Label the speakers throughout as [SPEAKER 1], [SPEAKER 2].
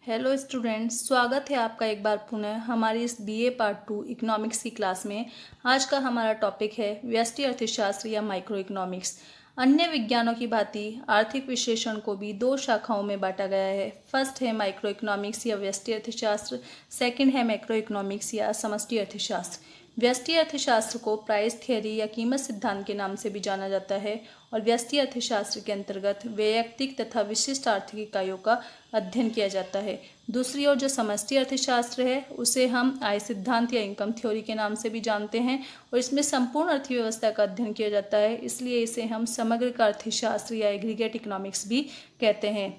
[SPEAKER 1] Hello students, स्वागत है आपका एक बार पुनः हमारी इस बीए पार्ट 2 इकोनॉमिक्स की क्लास में। आज का हमारा टॉपिक है व्यष्टि अर्थशास्त्र या माइक्रो इकोनॉमिक्स। अन्य विज्ञानों की भांति आर्थिक विश्लेषण को भी दो शाखाओं में बांटा गया है। फर्स्ट है माइक्रो इकोनॉमिक्स या व्यष्टि अर्थशास्त्र, सेकंड है मैक्रो इकोनॉमिक्स या समष्टि अर्थशास्त्र। व्यष्टि अर्थशास्त्र को प्राइस थियरी या कीमत सिद्धांत के नाम से भी जाना जाता है और व्यष्टि अर्थशास्त्र के अंतर्गत वैयक्तिक तथा विशिष्ट आर्थिक इकाइयों का अध्ययन किया जाता है। दूसरी ओर जो समष्टि अर्थशास्त्र है उसे हम आय सिद्धांत या इनकम थ्योरी के नाम से भी जानते हैं और इसमें संपूर्ण अर्थव्यवस्था का अध्ययन किया जाता है, इसलिए इसे हम समग्र का अर्थशास्त्र या एग्रीगेट इकोनॉमिक्स भी कहते हैं।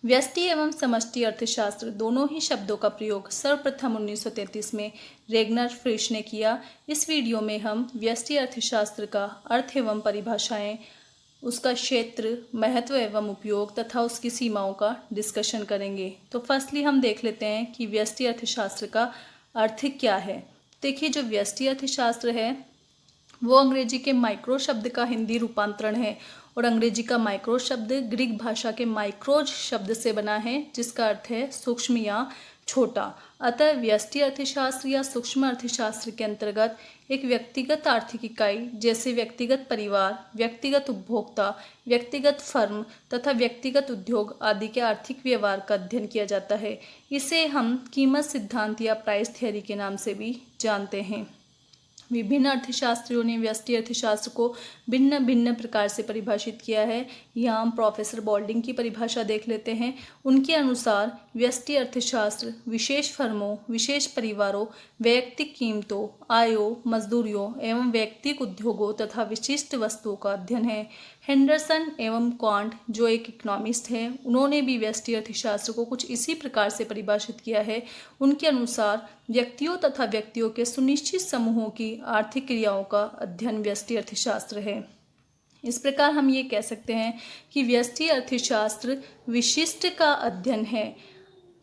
[SPEAKER 1] व्यष्टि एवं समष्टि अर्थशास्त्र दोनों ही शब्दों का प्रयोग सर्वप्रथम 1933 में रेगनर फ्रिश ने किया। इस वीडियो में हम व्यष्टि अर्थशास्त्र का अर्थ एवं परिभाषाएं, उसका क्षेत्र, महत्व एवं उपयोग तथा उसकी सीमाओं का डिस्कशन करेंगे। तो फर्स्टली हम देख लेते हैं कि व्यष्टि अर्थशास्त्र का अर्थ क्या है। देखिए, जो व्यष्टि अर्थशास्त्र है वो अंग्रेजी के माइक्रो शब्द का हिंदी रूपांतरण है और अंग्रेजी का माइक्रो शब्द ग्रीक भाषा के माइक्रोज शब्द से बना है, जिसका अर्थ है सूक्ष्म या छोटा। अतः व्यष्टि अर्थशास्त्र या सूक्ष्म अर्थशास्त्र के अंतर्गत एक व्यक्तिगत आर्थिक इकाई जैसे व्यक्तिगत परिवार, व्यक्तिगत उपभोक्ता, व्यक्तिगत फर्म तथा व्यक्तिगत उद्योग आदि के आर्थिक व्यवहार का अध्ययन किया जाता है। इसे हम कीमत सिद्धांत या प्राइस थियरी के नाम से भी जानते हैं। विभिन्न अर्थशास्त्रियों ने व्यष्टि अर्थशास्त्र को भिन्न भिन्न प्रकार से परिभाषित किया है। यहाँ हम प्रोफेसर बॉल्डिंग की परिभाषा देख लेते हैं। उनके अनुसार व्यष्टि अर्थशास्त्र विशेष फर्मों, विशेष परिवारों, वैयक्तिक कीमतों, आयों, मजदूरियों एवं वैयक्तिक उद्योगों तथा विशिष्ट वस्तुओं का अध्ययन है। हेंडरसन एवं क्वांट, जो एक इकोनॉमिस्ट हैं, उन्होंने भी व्यष्टि अर्थशास्त्र को कुछ इसी प्रकार से परिभाषित किया है। उनके अनुसार व्यक्तियों तथा व्यक्तियों के सुनिश्चित समूहों की आर्थिक क्रियाओं का अध्ययन व्यष्टि अर्थशास्त्र है। इस प्रकार हम ये कह सकते हैं कि व्यष्टि अर्थशास्त्र विशिष्ट का अध्ययन है।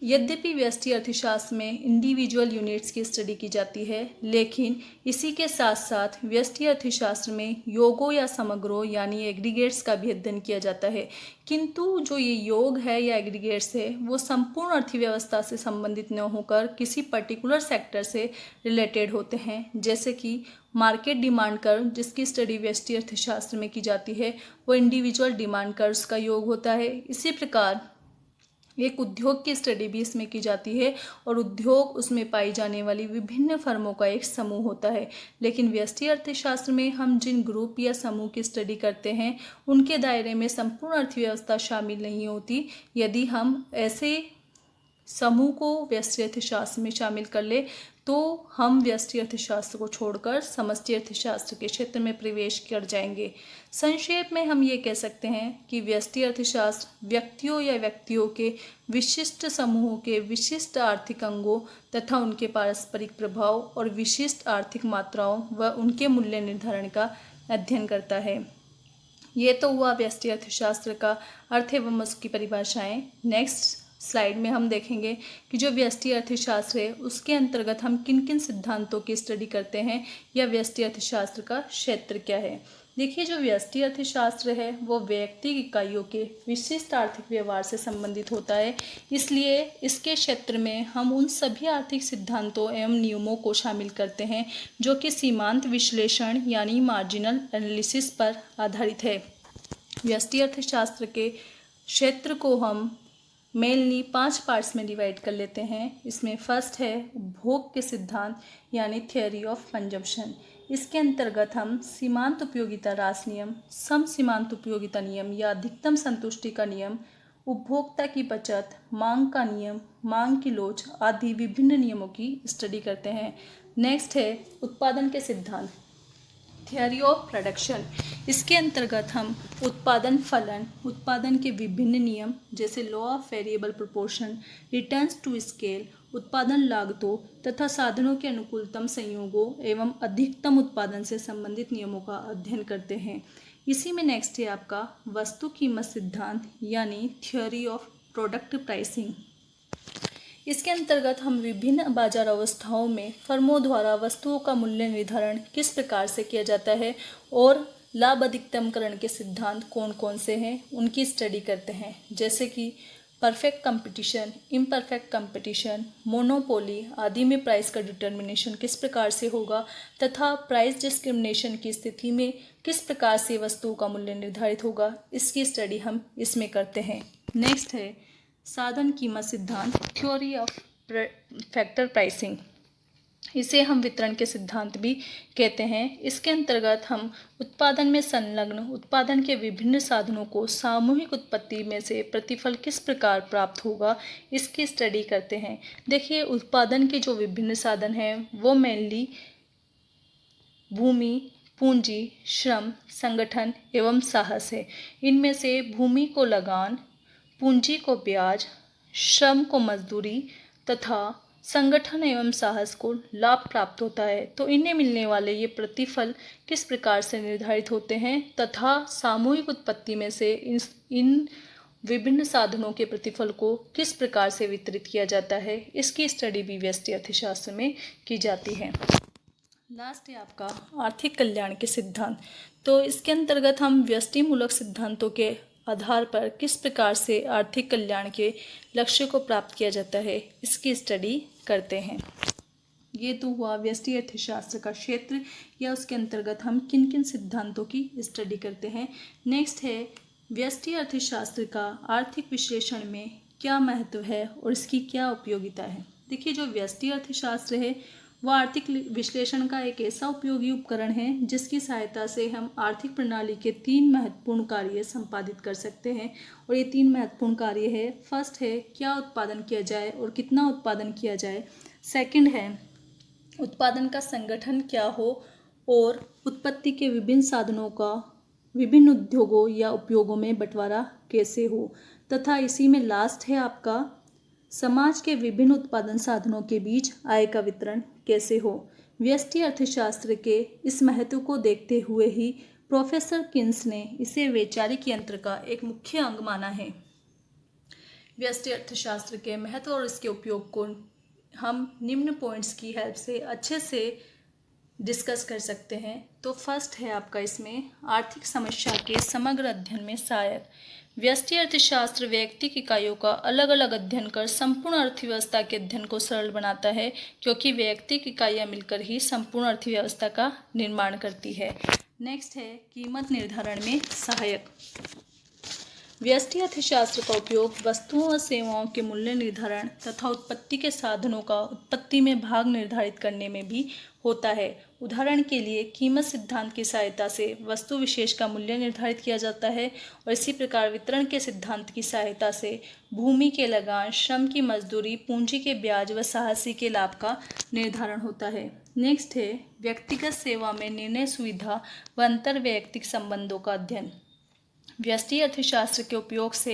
[SPEAKER 1] यद्यपि व्यष्टि अर्थशास्त्र में इंडिविजुअल यूनिट्स की स्टडी की जाती है, लेकिन इसी के साथ साथ व्यष्टि अर्थशास्त्र में योगों या समग्रों यानी एग्रीगेट्स का भी अध्ययन किया जाता है। किंतु जो ये योग है या एग्रीगेट्स है वो संपूर्ण अर्थव्यवस्था से संबंधित न होकर किसी पर्टिकुलर सेक्टर से रिलेटेड होते हैं, जैसे कि मार्केट डिमांड कर्व, जिसकी स्टडी व्यष्टि अर्थशास्त्र में की जाती है, वो इंडिविजुअल डिमांड कर्व्स का योग होता है। इसी प्रकार एक उद्योग की स्टडी भी इसमें की जाती है और उद्योग उसमें पाई जाने वाली विभिन्न फर्मों का एक समूह होता है। लेकिन व्यष्टि अर्थशास्त्र में हम जिन ग्रुप या समूह की स्टडी करते हैं उनके दायरे में संपूर्ण अर्थव्यवस्था शामिल नहीं होती। यदि हम ऐसे समूह को व्यष्टि अर्थशास्त्र में शामिल कर ले तो हम व्यष्टि अर्थशास्त्र को छोड़कर समष्टि अर्थशास्त्र के क्षेत्र में प्रवेश कर जाएंगे। संक्षेप में हम ये कह सकते हैं कि व्यष्टि अर्थशास्त्र व्यक्तियों या व्यक्तियों के विशिष्ट समूहों के विशिष्ट आर्थिक अंगों तथा उनके पारस्परिक प्रभाव और विशिष्ट आर्थिक मात्राओं व उनके मूल्य निर्धारण का अध्ययन करता है। ये तो हुआ व्यष्टि अर्थशास्त्र का अर्थ एवं उसकी परिभाषाएं। नेक्स्ट स्लाइड में हम देखेंगे कि जो व्यष्टि अर्थशास्त्र है उसके अंतर्गत हम किन किन सिद्धांतों की स्टडी करते हैं या व्यष्टि अर्थशास्त्र का क्षेत्र क्या है। देखिए, जो व्यष्टि अर्थशास्त्र है वो वैयक्तिक इकाइयों के विशिष्ट आर्थिक व्यवहार से संबंधित होता है, इसलिए इसके क्षेत्र में हम उन सभी आर्थिक सिद्धांतों एवं नियमों को शामिल करते हैं जो कि सीमांत विश्लेषण यानी मार्जिनल एनालिसिस पर आधारित है। व्यष्टि अर्थशास्त्र के क्षेत्र को हम मेनली 5 पार्ट्स में डिवाइड कर लेते हैं। इसमें फर्स्ट है उपभोग के सिद्धांत यानी थियोरी ऑफ कंजम्पशन। इसके अंतर्गत हम सीमांत उपयोगिता रास नियम, सम सीमांत उपयोगिता नियम या अधिकतम संतुष्टि का नियम, उपभोक्ता की बचत, मांग का नियम, मांग की लोच आदि विभिन्न नियमों की स्टडी करते हैं। नेक्स्ट है उत्पादन के सिद्धांत, थियोरी ऑफ प्रोडक्शन। इसके अंतर्गत हम उत्पादन फलन, उत्पादन के विभिन्न नियम जैसे law of variable proportion, returns to scale, उत्पादन लागतों तथा साधनों के अनुकूलतम संयोगों एवं अधिकतम उत्पादन से संबंधित नियमों का अध्ययन करते हैं। इसी में नेक्स्ट है आपका वस्तु कीमत सिद्धांत यानी थियोरी ऑफ प्रोडक्ट प्राइसिंग। इसके अंतर्गत हम विभिन्न बाजार अवस्थाओं में फर्मों द्वारा वस्तुओं का मूल्य निर्धारण किस प्रकार से किया जाता है और लाभ अधिकतमकरण के सिद्धांत कौन कौन से हैं उनकी स्टडी करते हैं, जैसे कि perfect competition, imperfect competition, monopoly आदि में प्राइस का डिटर्मिनेशन किस प्रकार से होगा तथा प्राइस डिस्क्रिमिनेशन की स्थिति में किस प्रकार से वस्तुओं का मूल्य निर्धारित होगा, इसकी स्टडी हम इसमें करते हैं। नेक्स्ट है साधन कीमत सिद्धांत, थ्योरी ऑफ फैक्टर प्राइसिंग। इसे हम वितरण के सिद्धांत भी कहते हैं। इसके अंतर्गत हम उत्पादन में संलग्न उत्पादन के विभिन्न साधनों को सामूहिक उत्पत्ति में से प्रतिफल किस प्रकार प्राप्त होगा, इसकी स्टडी करते हैं। देखिए, उत्पादन के जो विभिन्न साधन हैं वो मेनली भूमि, पूंजी, श्रम, संगठन एवं साहस है। इनमें से भूमि को लगान, पूंजी को ब्याज, श्रम को मजदूरी तथा संगठन एवं साहस को लाभ प्राप्त होता है। तो इन्हें मिलने वाले ये प्रतिफल किस प्रकार से निर्धारित होते हैं तथा सामूहिक उत्पत्ति में से इन विभिन्न साधनों के प्रतिफल को किस प्रकार से वितरित किया जाता है, इसकी स्टडी भी व्यष्टि अर्थशास्त्र में की जाती है। लास्ट है आपका आर्थिक कल्याण के सिद्धांत। तो इसके अंतर्गत हम व्यष्टि मूलक सिद्धांतों के आधार पर किस प्रकार से आर्थिक कल्याण के लक्ष्य को प्राप्त किया जाता है, इसकी स्टडी करते हैं। ये तो हुआ व्यष्टि अर्थशास्त्र का क्षेत्र या उसके अंतर्गत हम किन किन सिद्धांतों की स्टडी करते हैं। नेक्स्ट है व्यष्टि अर्थशास्त्र का आर्थिक विश्लेषण में क्या महत्व है और इसकी क्या उपयोगिता है। देखिए, जो व्यष्टि अर्थशास्त्र है वह आर्थिक विश्लेषण का एक ऐसा उपयोगी उपकरण है जिसकी सहायता से हम आर्थिक प्रणाली के 3 महत्वपूर्ण कार्य संपादित कर सकते हैं। और ये 3 महत्वपूर्ण कार्य है, फर्स्ट है क्या उत्पादन किया जाए और कितना उत्पादन किया जाए, सेकंड है उत्पादन का संगठन क्या हो और उत्पत्ति के विभिन्न साधनों का विभिन्न उद्योगों या उपयोगों में बंटवारा कैसे हो, तथा इसी में लास्ट है आपका समाज के विभिन्न उत्पादन साधनों के बीच आय का वितरण कैसे हो। व्यष्टि अर्थशास्त्र के इस महत्व को देखते हुए ही प्रोफेसर किन्स ने इसे वैचारिक यंत्र का एक मुख्य अंग माना है। व्यष्टि अर्थशास्त्र के महत्व और इसके उपयोग को हम निम्न पॉइंट्स की हेल्प से अच्छे से डिस्कस कर सकते हैं। तो फर्स्ट है आपका इसमें आर्थिक समस्या के समग्र अध्ययन में सहायक। व्यष्टि अर्थशास्त्र वैयक्तिक इकाइयों का अलग अलग अध्ययन कर संपूर्ण अर्थव्यवस्था के अध्ययन को सरल बनाता है, क्योंकि वैयक्तिक इकाइयां मिलकर ही संपूर्ण अर्थव्यवस्था का निर्माण करती है। नेक्स्ट है कीमत निर्धारण में सहायक। व्यष्टि अर्थशास्त्र का उपयोग वस्तुओं और सेवाओं के मूल्य निर्धारण तथा उत्पत्ति के साधनों का उत्पत्ति में भाग निर्धारित करने में भी होता है। उदाहरण के लिए कीमत सिद्धांत की सहायता से वस्तु विशेष का मूल्य निर्धारित किया जाता है और इसी प्रकार वितरण के सिद्धांत की सहायता से भूमि के लगान, श्रम की मजदूरी, पूंजी के ब्याज व साहसी के लाभ का निर्धारण होता है। नेक्स्ट है व्यक्तिगत सेवा में निर्णय सुविधा व अंतर वैयक्तिक संबंधों का अध्ययन। व्यष्टि अर्थशास्त्र के उपयोग से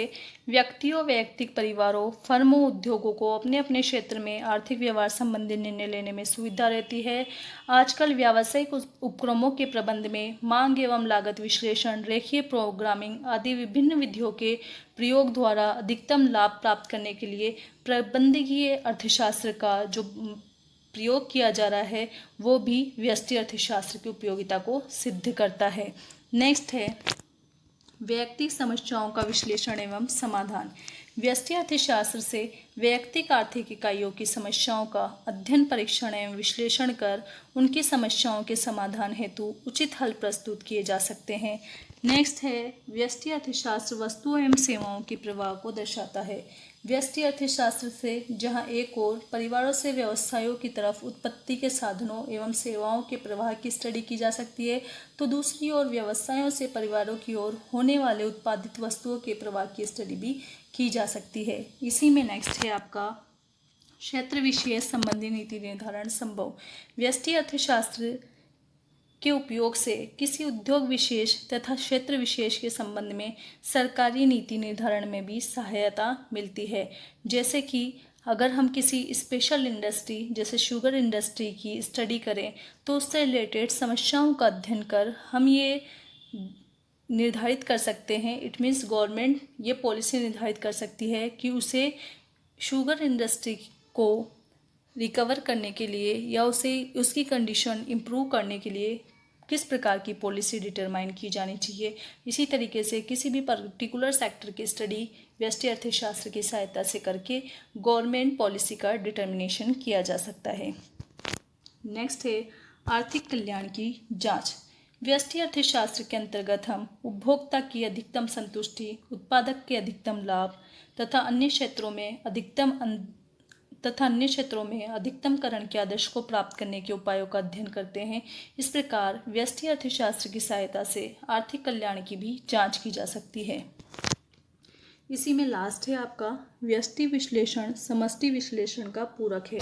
[SPEAKER 1] व्यक्तियों, वैयक्तिक परिवारों, फर्मों, उद्योगों को अपने अपने क्षेत्र में आर्थिक व्यवहार संबंधी निर्णय लेने में सुविधा रहती है। आजकल व्यावसायिक उपक्रमों के प्रबंध में मांग एवं लागत विश्लेषण, रेखीय प्रोग्रामिंग आदि विभिन्न विधियों के प्रयोग द्वारा अधिकतम लाभ प्राप्त करने के लिए प्रबंधकीय अर्थशास्त्र का जो प्रयोग किया जा रहा है वो भी व्यष्टि अर्थशास्त्र की उपयोगिता को सिद्ध करता है। नेक्स्ट है वैयक्तिक समस्याओं का विश्लेषण एवं समाधान। व्यष्टि अर्थशास्त्र से वैयक्तिक आर्थिक इकाइयों की समस्याओं का अध्ययन, परीक्षण एवं विश्लेषण कर उनकी समस्याओं के समाधान हेतु उचित हल प्रस्तुत किए जा सकते हैं। नेक्स्ट है व्यष्टि अर्थशास्त्र वस्तुओं एवं सेवाओं के प्रवाह को दर्शाता है। व्यष्टि अर्थशास्त्र से जहां एक ओर परिवारों से व्यवसायों की तरफ उत्पत्ति के साधनों एवं सेवाओं के प्रवाह की स्टडी की जा सकती है, तो दूसरी ओर व्यवसायों से परिवारों की ओर होने वाले उत्पादित वस्तुओं के प्रवाह की स्टडी भी की जा सकती है। इसी में नेक्स्ट है आपका क्षेत्र विशेष संबंधी नीति निर्धारण संभव। व्यष्टि अर्थशास्त्र के उपयोग से किसी उद्योग विशेष तथा क्षेत्र विशेष के संबंध में सरकारी नीति निर्धारण में भी सहायता मिलती है। जैसे कि अगर हम किसी स्पेशल इंडस्ट्री जैसे शुगर इंडस्ट्री की स्टडी करें तो उससे रिलेटेड समस्याओं का अध्ययन कर हम ये निर्धारित कर सकते हैं, इट मीन्स गवर्नमेंट ये पॉलिसी निर्धारित कर सकती है कि उसे शुगर इंडस्ट्री को रिकवर करने के लिए या उसे उसकी कंडीशन इम्प्रूव करने के लिए किस प्रकार की पॉलिसी डिटरमाइन की जानी चाहिए। इसी तरीके से किसी भी पर्टिकुलर सेक्टर की स्टडी व्यष्टि अर्थशास्त्र की सहायता से करके गवर्नमेंट पॉलिसी का डिटर्मिनेशन किया जा सकता है। नेक्स्ट है आर्थिक कल्याण की जांच। व्यष्टि अर्थशास्त्र के अंतर्गत हम उपभोक्ता की अधिकतम संतुष्टि, उत्पादक के अधिकतम लाभ तथा अन्य क्षेत्रों में अधिकतमकरण के आदर्श को प्राप्त करने के उपायों का अध्ययन करते हैं। इस प्रकार व्यष्टि अर्थशास्त्र की सहायता से आर्थिक कल्याण की भी जांच की जा सकती है। इसी में लास्ट है आपका व्यष्टि विश्लेषण समष्टि विश्लेषण का पूरक है।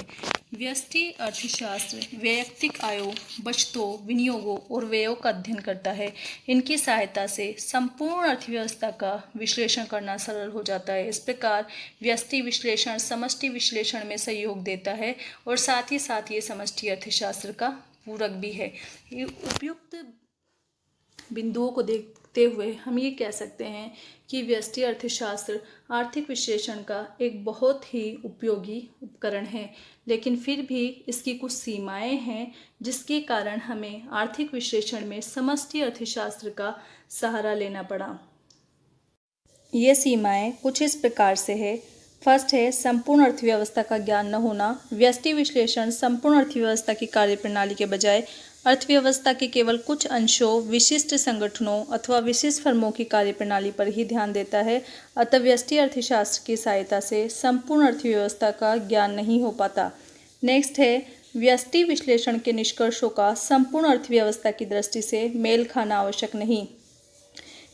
[SPEAKER 1] व्यष्टि अर्थशास्त्र वैयक्तिक आयों, बचतों, विनियोगों और व्ययों का अध्ययन करता है। इनकी सहायता से संपूर्ण अर्थव्यवस्था का विश्लेषण करना सरल हो जाता है। इस प्रकार व्यष्टि विश्लेषण समष्टि विश्लेषण में सहयोग देता है और साथ ही ये समष्टि अर्थशास्त्र का पूरक भी है। उपयुक्त बिंदुओं को देखते हुए हम ये कह सकते हैं कि व्यष्टि अर्थशास्त्र आर्थिक विश्लेषण का एक बहुत ही उपयोगी उपकरण है, लेकिन फिर भी इसकी कुछ सीमाएं हैं जिसके कारण हमें आर्थिक विश्लेषण में समष्टि अर्थशास्त्र का सहारा लेना पड़ा। ये सीमाएं कुछ इस प्रकार से है। फर्स्ट है संपूर्ण अर्थव्यवस्था का ज्ञान न होना। व्यष्टि विश्लेषण संपूर्ण अर्थव्यवस्था की कार्यप्रणाली के बजाय अर्थव्यवस्था के केवल कुछ अंशों, विशिष्ट संगठनों अथवा विशिष्ट फर्मों की कार्यप्रणाली पर ही ध्यान देता है। अतः व्यष्टि अर्थशास्त्र की सहायता से संपूर्ण अर्थव्यवस्था का ज्ञान नहीं हो पाता। नेक्स्ट है व्यष्टि विश्लेषण के निष्कर्षों का संपूर्ण अर्थव्यवस्था की दृष्टि से मेल खाना आवश्यक नहीं।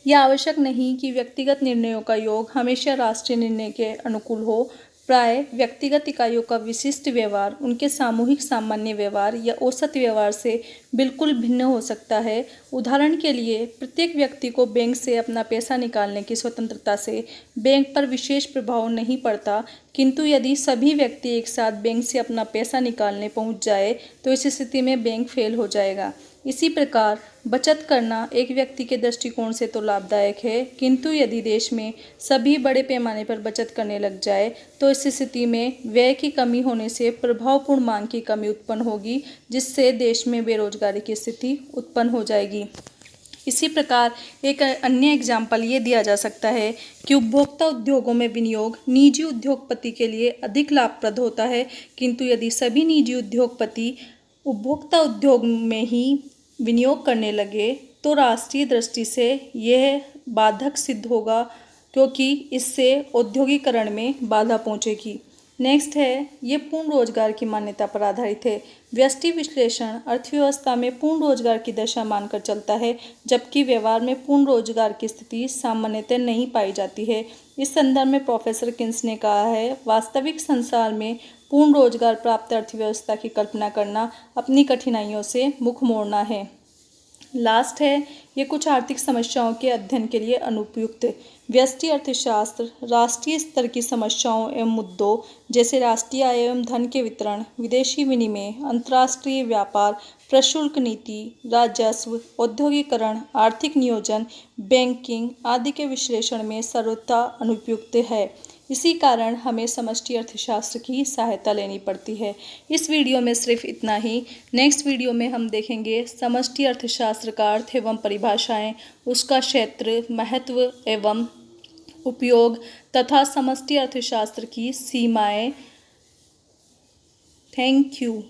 [SPEAKER 1] यह आवश्यक नहीं कि व्यक्तिगत निर्णयों का योग हमेशा राष्ट्रीय निर्णय के अनुकूल हो। प्राय व्यक्तिगत इकाइयों का विशिष्ट व्यवहार उनके सामूहिक सामान्य व्यवहार या औसत व्यवहार से बिल्कुल भिन्न हो सकता है। उदाहरण के लिए प्रत्येक व्यक्ति को बैंक से अपना पैसा निकालने की स्वतंत्रता से बैंक पर विशेष प्रभाव नहीं पड़ता, किंतु यदि सभी व्यक्ति एक साथ बैंक से अपना पैसा निकालने पहुंच जाए तो इस स्थिति में बैंक फेल हो जाएगा। इसी प्रकार बचत करना एक व्यक्ति के दृष्टिकोण से तो लाभदायक है, किंतु यदि देश में सभी बड़े पैमाने पर बचत करने लग जाए तो इस स्थिति में व्यय की कमी होने से प्रभावपूर्ण मांग की कमी उत्पन्न होगी, जिससे देश में बेरोजगारी की स्थिति उत्पन्न हो जाएगी। इसी प्रकार एक अन्य एग्जाम्पल ये दिया जा सकता है कि उपभोक्ता उद्योगों में विनियोग निजी उद्योगपति के लिए अधिक लाभप्रद होता है, किंतु यदि सभी निजी उद्योगपति उपभोक्ता उद्योग में ही विनियोग करने लगे तो राष्ट्रीय दृष्टि से यह बाधक सिद्ध होगा, क्योंकि इससे औद्योगिकरण में बाधा पहुंचेगी। नेक्स्ट है ये पूर्ण रोजगार की मान्यता पर आधारित है। व्यष्टि विश्लेषण अर्थव्यवस्था में पूर्ण रोजगार की दशा मानकर चलता है, जबकि व्यवहार में पूर्ण रोजगार की स्थिति सामान्यतः नहीं पाई जाती है। इस संदर्भ में प्रोफेसर किन्स ने कहा है, वास्तविक संसार में पूर्ण रोजगार प्राप्त अर्थव्यवस्था की कल्पना करना अपनी कठिनाइयों से मुख मोड़ना है। लास्ट है ये कुछ आर्थिक समस्याओं के अध्ययन के लिए अनुपयुक्त। व्यष्टि अर्थशास्त्र राष्ट्रीय स्तर की समस्याओं एवं मुद्दों जैसे राष्ट्रीय आय एवं धन के वितरण, विदेशी विनिमय, अंतर्राष्ट्रीय व्यापार, प्रशुल्क नीति, राजस्व, औद्योगिकरण, आर्थिक नियोजन, बैंकिंग आदि के विश्लेषण में सर्वथा अनुपयुक्त है। इसी कारण हमें समष्टि अर्थशास्त्र की सहायता लेनी पड़ती है। इस वीडियो में सिर्फ इतना ही। नेक्स्ट वीडियो में हम देखेंगे समष्टि अर्थशास्त्र का अर्थ एवं परिभाषाएं, उसका क्षेत्र, महत्व एवं उपयोग तथा समष्टि अर्थशास्त्र की सीमाएं। Thank you.